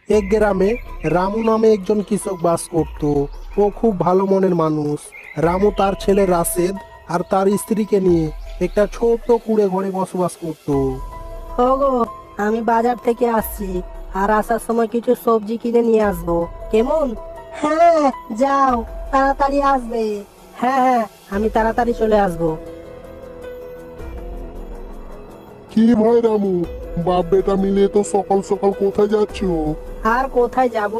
এক গ্রামে রামু নামে একজন কৃষক বাস করত। ও খুব ভালো মনের মানুষ। রামু তার ছেলে রাশেদ আর তার স্ত্রীকে নিয়ে একটা ছোট্ট কুঁড়ে ঘরে বসবাস করত। ওগো, আমি বাজার থেকে আসছি, আর আসার সময় কিছু সবজি কিনে নিয়ে আসবো, কেমন? হ্যাঁ, যাও, তাড়াতাড়ি আসবে। হ্যাঁ হ্যাঁ, আমি তাড়াতাড়ি চলে আসবো। কি ভাই রামু, বাপ বেটা মিলে তো সকাল সকাল কোথায় যাচ্ছ? আর কোথায় যাব,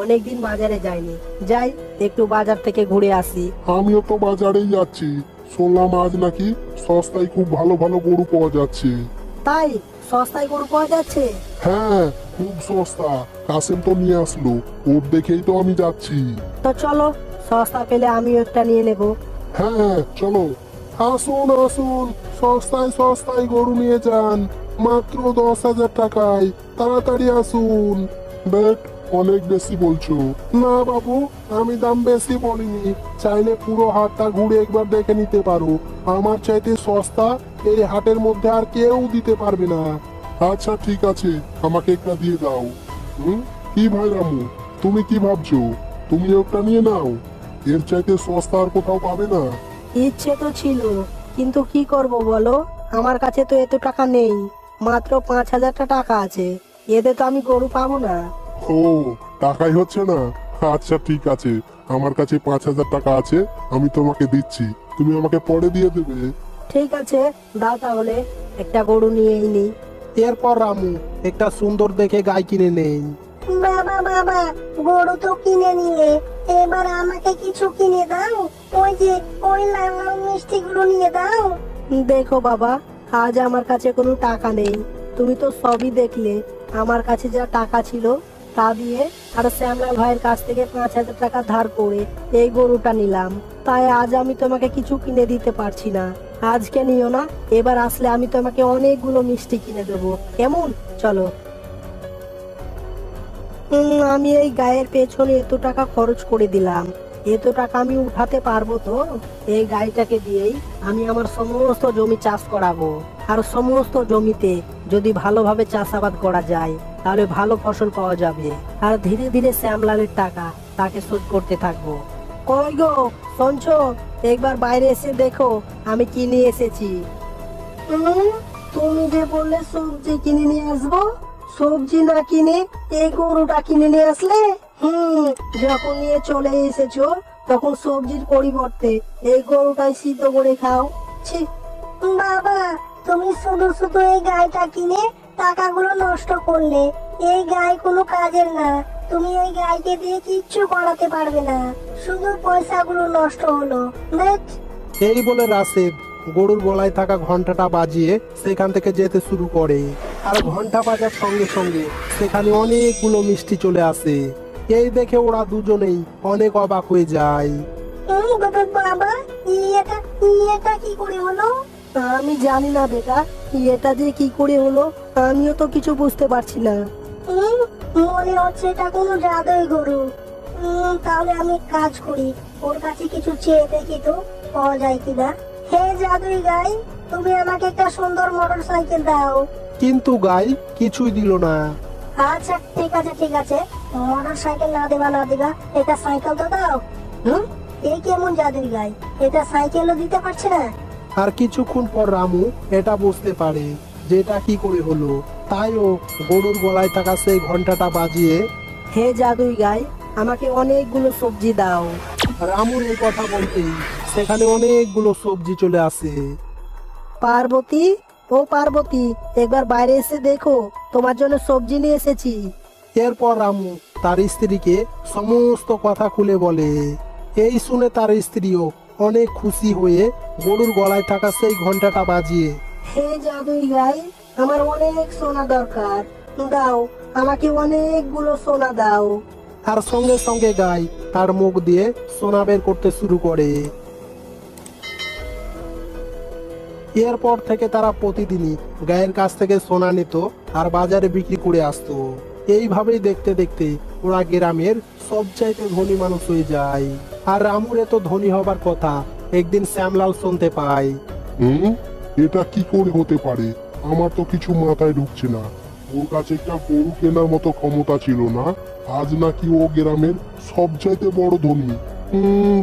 অনেকদিন বাজারে যাইনি। যাই, একটু বাজার থেকে ঘুরে আসি। আমিও তো বাজারেই যাচ্ছি। শুনলাম আজ নাকি সস্তায় খুব ভালো ভালো গরু পাওয়া যাচ্ছে। তাই? সস্তায় গরু পাওয়া যাচ্ছে? হ্যাঁ, খুব সস্তা। কাসেম তো নিয়ে আসলো, ওর দেখেই তো আমি যাচ্ছি। তো চলো, সস্তা পেলে আমিও একটা নিয়ে নেব। হ্যাঁ চলো। আসুন আসুন, সস্তায় সস্তায় গরু নিয়ে যান, মাত্র 10,000 টাকায়। তাড়াতাড়ি আসুন। দেখ, অনেক বেশি বলছো। না বাবু, আমি দাম বেশি বলিনি। চাইলে পুরো হাটটা ঘুরে একবার দেখে নিতে পারো। আমার চাইতে সস্তা এই হাটের মধ্যে আর কেউ দিতে পারবে না। আচ্ছা ঠিক আছে, আমাকে একটা দিয়ে দাও। কি ভাই রামু, তুমি কি ভাবছো? তুমি একটা নিয়ে নাও, এর চাইতে সস্তা আর কোথাও পাবে না। ইচ্ছে তো ছিল, কিন্তু কি করব বলো, আমার কাছে তো এত টাকা নেই। মাত্র 5,000 টাকা আছে, এতে তো আমি গরু পাবো না। ও, টাকাই হচ্ছে না? আচ্ছা ঠিক আছে, আমার কাছে 5,000 টাকা আছে, আমি তোমাকে দিচ্ছি, তুমি আমাকে পরে দিয়ে দেবে। ঠিক আছে, দাও তাহলে, একটা গরু নিয়েই নি। এরপর রামু একটা সুন্দর দেখে গাই কিনে নেয়। বাবা বাবা, গরু তো কিনে নিলে, এবার আমাকে কিছু কিনে দাও। ওই যে ওই লাল লাল মিষ্টিগুলো নিয়ে দাও। দেখো বাবা, আজ আমার কাছে কোনো টাকা নেই। তুমি তো সবই দেখলে, আমার কাছে যা টাকা ছিল তা দিয়ে আর শ্যামলাল ভাইয়ের কাছ থেকে 5,000 টাকা ধার করে এই গরুটা নিলাম। তাই আজ আমি তোমাকে কিছু কিনে দিতে পারছি না। আজকে নিও না, এবার আসলে আমি তোমাকে অনেকগুলো মিষ্টি কিনে দেবো, কেমন? চলো। আমি এই গায়ের পেছনে এত টাকা খরচ করে দিলাম, এত টাকা আমি উঠাতে পারবো তো? এই গাড়িটাকে দিয়েই আমি আমার সমস্ত জমি চাষ করাবো। আর সমস্ত জমিতে যদি ভালোভাবে চাষাবাদ করা যায়, তাহলে ভালো ফসল পাওয়া যাবে। আর ধীরে ধীরে শ্যামলালের টাকা তাকে শোধ করতে থাকবো। কই গো, শুনছো? একবার বাইরে এসে দেখো আমি কি নিয়ে এসেছি। তুমি যে বললে সবজি কিনে নিয়ে আসবো, সবজি না কিনে এই গরুটা কিনে নিয়ে আসলে। যখন নিয়ে চলে এসেছো, তখন সবজির পরিবর্তে এই গরুটাই সিদ্ধ করে খাও। ছি! বাবা, তুমি শুধু শুধু এই গাইটা কিনে টাকাগুলো নষ্ট করলে। এই গাই কোনো কাজের না। তুমি এই গাইকে দিয়ে কিচ্ছু করাতে পারবে না, শুধু পয়সাগুলো নষ্ট হলো। দেখ, এই বলে রাশেদ গরুর গলায় থাকা ঘন্টাটা বাজিয়ে সেখান থেকে যেতে শুরু করে। আর ঘন্টা বাজার সঙ্গে সঙ্গে সেখানে অনেকগুলো মিষ্টি চলে আসে। এই দেখে ওরা দুজনেই অনেক অবাক হয়ে যায়। বাবা, এটা এটা কি করে হলো? আমি জানি না বেটা, এটা যে কি করে হলো, আমিও তো কিছু বুঝতে পারছি না। মনে হচ্ছে এটা কোনো জাদুই গরু। তাহলে আমি এক কাজ করি, ওর কাছে কিছু চেয়ে দেখি তো পাওয়া যায় কিনা। হে জাদুই গাই, তুমি আমাকে একটা সুন্দর মোটর সাইকেল দাও। কিন্তু গাই কিছুই দিল না। আচ্ছা ঠিক আছে ঠিক আছে, মোটর সাইকেল না দেবা, এটা সাইকেল তো দাও। এই কেমন জাদুই গাই, এটা সাইকেলও দিতে পারছে না। আর কিছুক্ষণ পর রামু এটা বুঝতে পারে যে এটা কি করে হলো। তাই ও গরুর গলায় থাকা সেই ঘন্টাটা বাজিয়ে, হে জাদুই গাই, আমাকে অনেকগুলো সবজি দাও। রামুর এই কথা বলতেই সেখানে অনেকগুলো সবজি চলে আসে। পার্বতী, ও পার্বতী, একবার বাইরে এসে দেখো, তোমার জন্য সবজি নিয়ে এসেছি। এরপর রামু তার স্ত্রীকে সমস্ত কথা খুলে বলে। এই শুনে তার স্ত্রীও অনেক খুশি হয়ে গরুর গলায় থাকা সেই ঘন্টাটা বাজিয়ে, হে জাদুই গাই, আমার অনেক সোনা দরকার, দাও, আমাকে অনেকগুলো সোনা দাও। আর সঙ্গে সঙ্গে গাই তার মুখ দিয়ে সোনা বের করতে শুরু করে। এরপর থেকে তারা প্রতিদিনই গায়ের কাছ থেকে সোনা নিত আর বাজারে বিক্রি করে আসতো। এইভাবেই দেখতে দেখতে ওরা গ্রামের সবচাইতে ধনী মানুষ হয়ে যায়। আর রামুর এত ধনী হবার কথা একদিন শ্যামলাল শুনতে পায়। এটা কি করে হতে পারে? আমার তো কিছু মাথায় ঢুকছে না। ওর কাছে একটা গরু কেনার মতো ক্ষমতা ছিল না, আজ নাকি ও গ্রামের সবচাইতে বড় ধনী।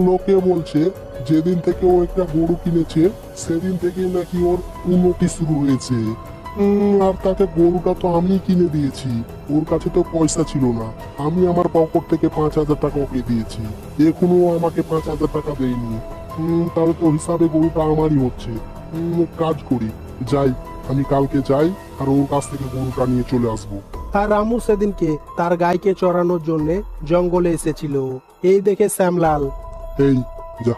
লোকে বলছে যেদিন থেকে ও একটা গরু কিনেছে সেদিন থেকে নাকি ওর উন্নতি শুরু হয়েছে। আর তাকে গরুটা তো আমি কিনে দিয়েছি, ওর কাছে তো পয়সা ছিল না। আমি আমার পকেট থেকে 5,000 টাকা ওকে দিয়েছি, এখনো ও আমাকে 5,000 টাকা দেয়নি। তাহলে তো হিসাবে গরুটা আমারই হচ্ছে। কাজ করি, যাই, আমি কালকে যাই আর ওর কাছ থেকে গরুটা নিয়ে চলে আসবো। আর রামু সেদিনকে তার গাইকে চড়ানোর জন্য জঙ্গলে এসেছিল। এই দেখে শ্যামলাল, এই যা।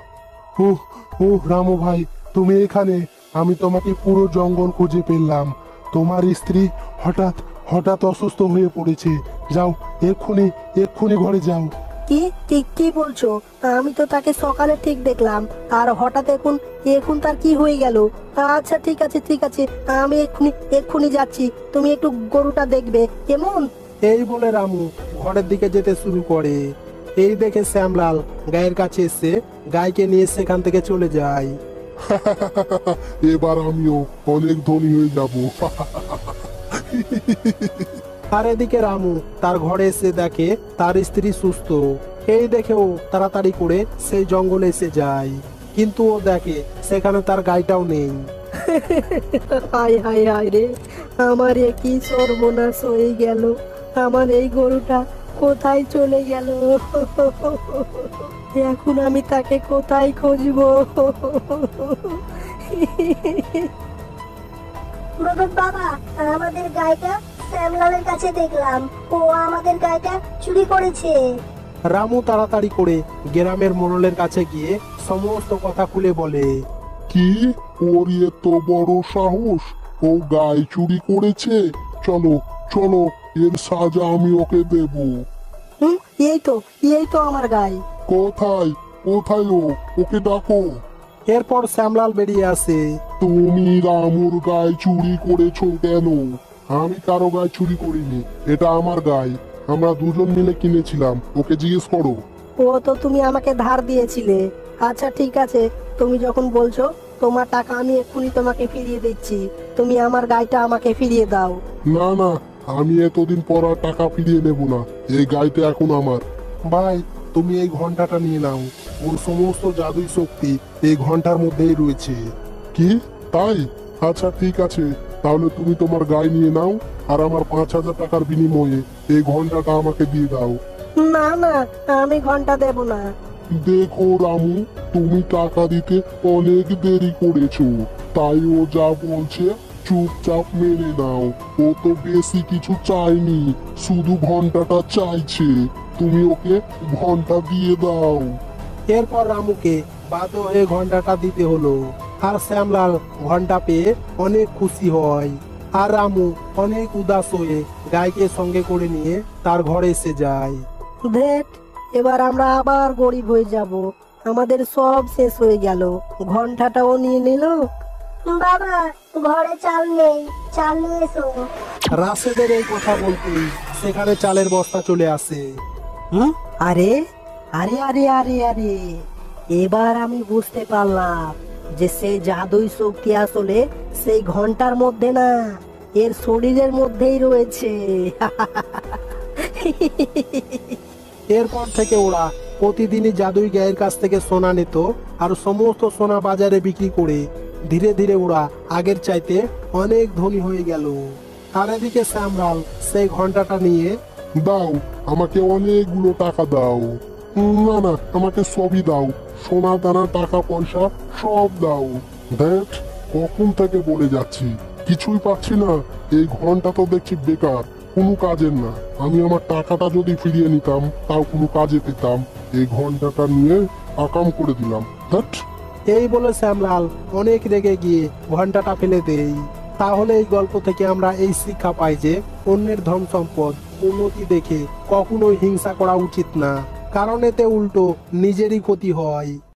রামু ভাই, তুমি এখানে? আমি তোমাকে পুরো জঙ্গল খুঁজে পেলাম। তোমার স্ত্রী হঠাৎ হঠাৎ অসুস্থ হয়ে পড়েছে। যাও, এক্ষুনি এক্ষুনি ঘরে যাও। কি ঠিক কি বলছো? আমি তো তাকে সকালে ঠিক দেখলাম, আর হঠাৎ এখন এখন তার কি হয়ে গেল? আচ্ছা ঠিক আছে ঠিক আছে, আমি এক্ষুনি এক্ষুনি যাচ্ছি। তুমি একটু গরুটা দেখবে কেমন? এই বলে রামু ঘরের দিকে যেতে শুরু করে। এই দেখে শ্যামলাল গায়ের কাছে এসে গাইকে নিয়ে সেখান থেকে চলে যায়। এবার আমিও অনেক ধনী হয়ে যাব। আর এদিকে রামু তার ঘরে এসে দেখে তার স্ত্রী সুস্থ। এই দেখেও তাড়াতাড়ি করে সেই জঙ্গলে এসে যায়, কিন্তু ও দেখে সেখানে তার গাইটাও নেই। হায় হায় হায় রে, আমার এ কি সর্বনাশ হয়ে গেল! আমার এই গরুটা কোথায় চলে গেল? এখন আমি তাকে কোথায় খুঁজবো? বাবা, আমাদের গাইটা শ্যামলালের কাছে দেখলাম, ও আমাদের গাইটা চুরি করেছে। রামু তাড়াতাড়ি করে গ্রামের মোড়লের কাছে গিয়ে সমস্ত কথা খুলে বলে। কি, ওর এত বড় সাহস! ও গাই চুরি করেছে? চলো চলো, এর সাজা আমি ওকে দেব। হুম, এই তো আমার গাই। কোথায় কোথায় ও? ওকে ডাকো। এরপর শ্যামলাল বেরিয়ে আসে। তুমি রামুর গাই চুরি করেছো কেন? আমি কারো গাই চুরি করিনি, এটা আমার গাই। আমরা দুজন মিলে কিনেছিলাম, ওকে জিজ্ঞেস করো। ও তো তুমি আমাকে ধার দিয়েছিলে। আচ্ছা ঠিক আছে, তুমি যখন বলছো তোমার টাকা আমি এক্ষুনি তোমাকে ফিরিয়ে দিচ্ছি। তুমি আমার গাইটা আমাকে ফিরিয়ে দাও। না না, আমি এতদিন পর আর টাকা ফিরিয়ে নেব না, এই গাইটা এখন আমার। ভাই, তুমি এই ঘন্টাটা নিয়ে নাও। ওর সমস্ত জাদুই শক্তি এই ঘন্টার মধ্যেই রয়েছে। কি, তাই? আচ্ছা ঠিক আছে, তাহলে তুমি তোমার গাই নিয়ে নাও আর আমার 5,000 টাকার বিনিময়ে এই ঘন্টাটা আমাকে দিয়ে দাও। না না, আমি ঘন্টা দেব না। দেখো রামু, তুমি টাকা দিতে অনেক দেরি করেছো, তাই ও যা বলছে চুপচাপ মেনে নাও। ও তো বেশি কিছু চাইনি, শুধু ঘন্টাটা চাইছে, তুমি ওকে ঘন্টা দিয়ে দাও। এরপর রামুকে বাধ্য হয়ে ঘন্টাটা দিতে হলো। আর শ্যামলাল ঘন্টা পেয়ে অনেক খুশি হয়। আর রামু অনেক উদাস হয়ে গাইকে সঙ্গে করে নিয়ে তার ঘরে এসে যায়। ধেট, এবার আমরা আবার গরিব হয়ে যাব। আমাদের সব শেষ হয়ে গেল, ঘন্টাটাও নিয়ে নিল। বাবা, ঘরে চাল নেই, চাল নিয়ে এসো। রাশেদের এই কথা বলতেই সেখানে চালের বস্তা চলে আসে। হুম, আরে আরে আরে আরে আরে, এবার আমি বুঝতে পারলাম যে সেই জাদুই শক্তি আসলে সেই ঘন্টার মধ্যে না, এর শরীরের মধ্যেই রয়েছে। এরপর থেকে ওরা প্রতিদিনই জাদুই গায়ের কাছ থেকে সোনা নিত আর সমস্ত সোনা বাজারে বিক্রি করে ধীরে ধীরে ওরা আগের চাইতে অনেক ধনী হয়ে গেল। আর এদিকে শ্যামলাল সেই ঘন্টাটা নিয়ে, দাও, আমাকে অনেকগুলো টাকা দাও। না না, আমাকে সবই দাও, সোনা দানা টাকা পয়সা সব দাও। দেখ, কখন থেকে বলে যাচ্ছি, কিছুই পাচ্ছি না। এই ঘন্টা তো দেখছি বেকার, কোনো কাজের না। আমি আমার টাকাটা যদি ফিরিয়ে নিতাম তাও কোনো কাজে পেতাম। এই ঘন্টাটা নিয়ে আকাম করে দিলাম। ধ্যাৎ। এই বলে শ্যামলাল অনেক রেগে গিয়ে ঘন্টাটা ফেলে দেয়। তাহলে এই গল্প থেকে আমরা এই শিক্ষা পাই যে অন্যের ধন সম্পদ উন্নতি দেখে কখনোই হিংসা করা উচিত না, কারণ এতে উল্টো নিজেরই ক্ষতি হয়।